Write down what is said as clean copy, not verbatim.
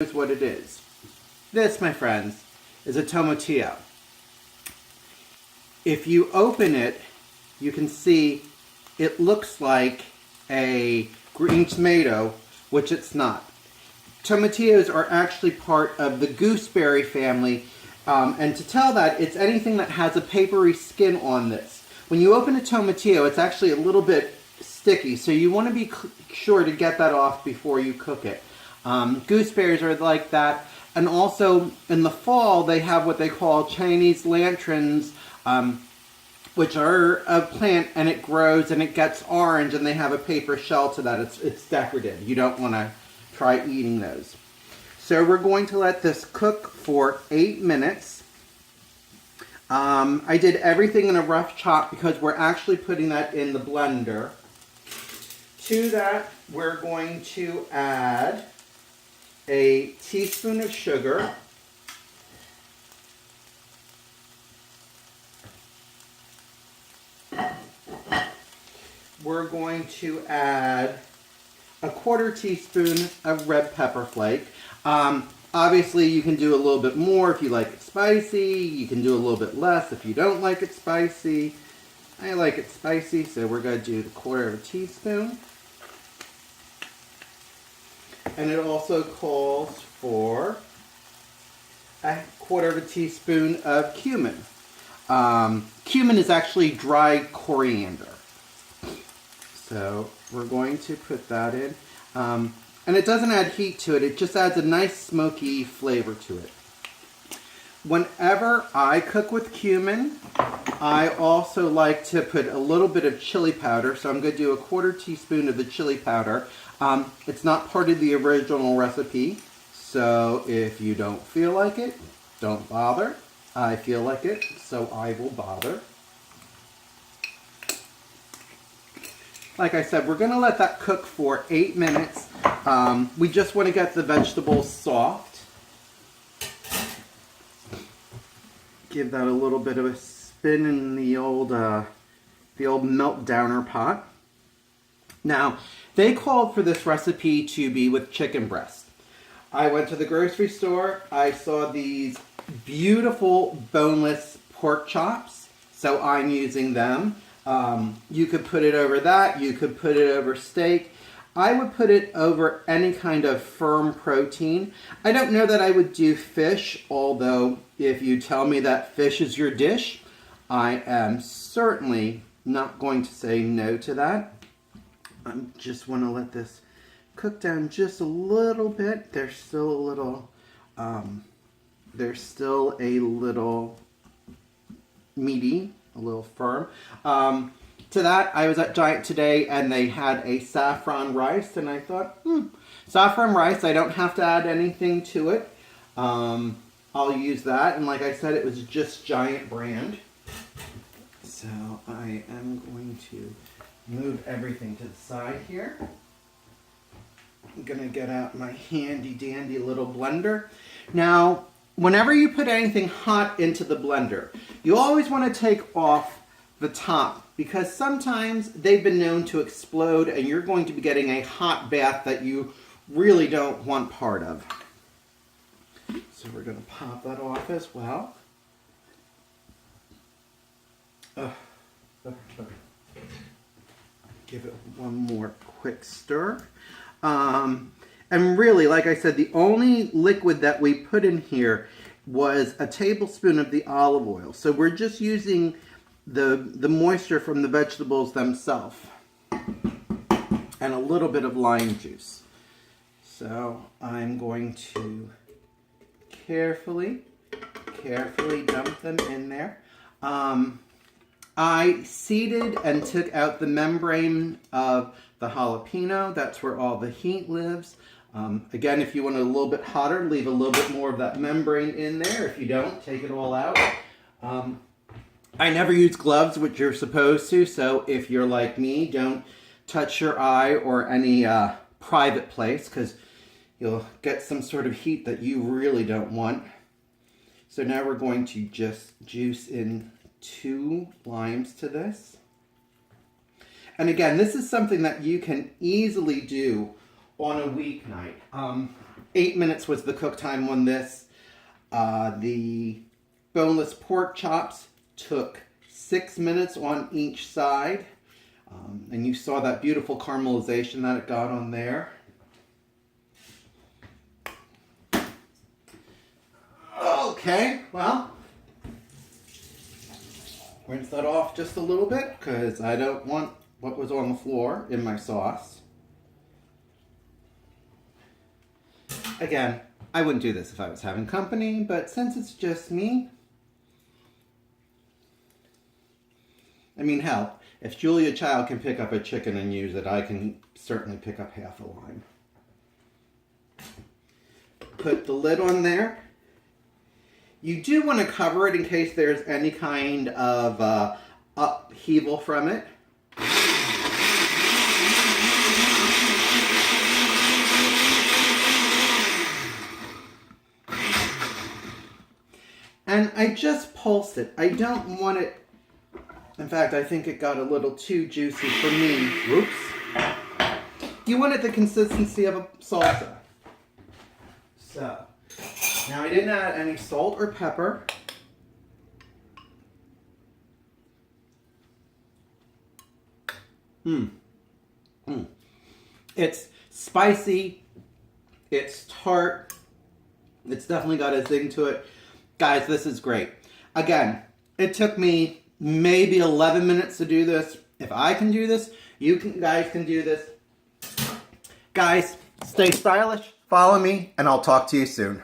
Here's what it is. This, my friends, is a tomatillo. If you open it, you can see it looks like a green tomato, which it's not. Tomatillos are actually part of the gooseberry family, and to tell that, it's anything that has a papery skin on this. When you open a tomatillo, it's actually a little bit sticky, so you want to be sure to get that off before you cook it. Gooseberries are like that, and also in the fall they have what they call Chinese lanterns, which are a plant, and it grows and it gets orange, and they have a paper shell to that. It's decorative. You don't want to try eating those. So we're going to let this cook for 8 minutes. I did everything in a rough chop because we're actually putting that in the blender. To that, we're going to add a teaspoon of sugar, we're going to add a 1/4 teaspoon of red pepper flake. Obviously you can do a little bit more if you like it spicy. You can do a little bit less if you don't like it spicy. I like it spicy, so we're going to do the 1/4 teaspoon. And it also calls for a 1/4 teaspoon of cumin. Cumin is actually dried coriander. So we're going to put that in. And it doesn't add heat to it, it just adds a nice smoky flavor to it. Whenever I cook with cumin, I also like to put a little bit of chili powder. So I'm going to do a 1/4 teaspoon of the chili powder. It's not part of the original recipe, so if you don't feel like it, don't bother. I feel like it, so I will bother. Like I said, we're going to let that cook for 8 minutes. We just want to get the vegetables soft. Give that a little bit of a spin in the old melt downer pot. Now, they called for this recipe to be with chicken breast. I went to the grocery store. I saw these beautiful boneless pork chops, so I'm using them. You could put it over that. You could put it over steak. I would put it over any kind of firm protein. I don't know that I would do fish, although if you tell me that fish is your dish, I am certainly not going to say no to that. I just want to let this cook down just a little bit. There's still a little meaty, a little firm. To that, I was at Giant today and they had a saffron rice, and I thought, saffron rice, I don't have to add anything to it. I'll use that, and like I said, it was just Giant brand. So I am going to move everything to the side here. I'm going to get out my handy dandy little blender. Now, whenever you put anything hot into the blender, you always want to take off the top, because sometimes they've been known to explode and you're going to be getting a hot bath that you really don't want part of. So we're going to pop that off as well. Give it one more quick stir. And really, like I said, the only liquid that we put in here was a tablespoon of the olive oil. So we're just using the moisture from the vegetables themselves and a little bit of lime juice. So I'm going to carefully dump them in there. I seeded and took out the membrane of the jalapeno. That's where all the heat lives. Again, if you want it a little bit hotter, leave a little bit more of that membrane in there. If you don't, take it all out. I never use gloves, which you're supposed to, so if you're like me, don't touch your eye or any private place, because you'll get some sort of heat that you really don't want. So now we're going to just juice in 2 limes to this. And again, this is something that you can easily do on a weeknight. 8 minutes was the cook time on this. The boneless pork chops took 6 minutes on each side. And you saw that beautiful caramelization that it got on there. Okay, well, rinse that off just a little bit because I don't want what was on the floor in my sauce. Again, I wouldn't do this if I was having company, but since it's just me, I mean, hell, if Julia Child can pick up a chicken and use it, I can certainly pick up half a lime. Put the lid on there. You do want to cover it in case there's any kind of upheaval from it. And I just pulse it. I don't want it, in fact, I think it got a little too juicy for me. Whoops. You want it the consistency of a salsa. So, now I didn't add any salt or pepper. It's spicy. It's tart. It's definitely got a zing to it. Guys, this is great. Again, it took me maybe 11 minutes to do this. If I can do this, guys can do this. Guys, stay stylish, follow me, and I'll talk to you soon.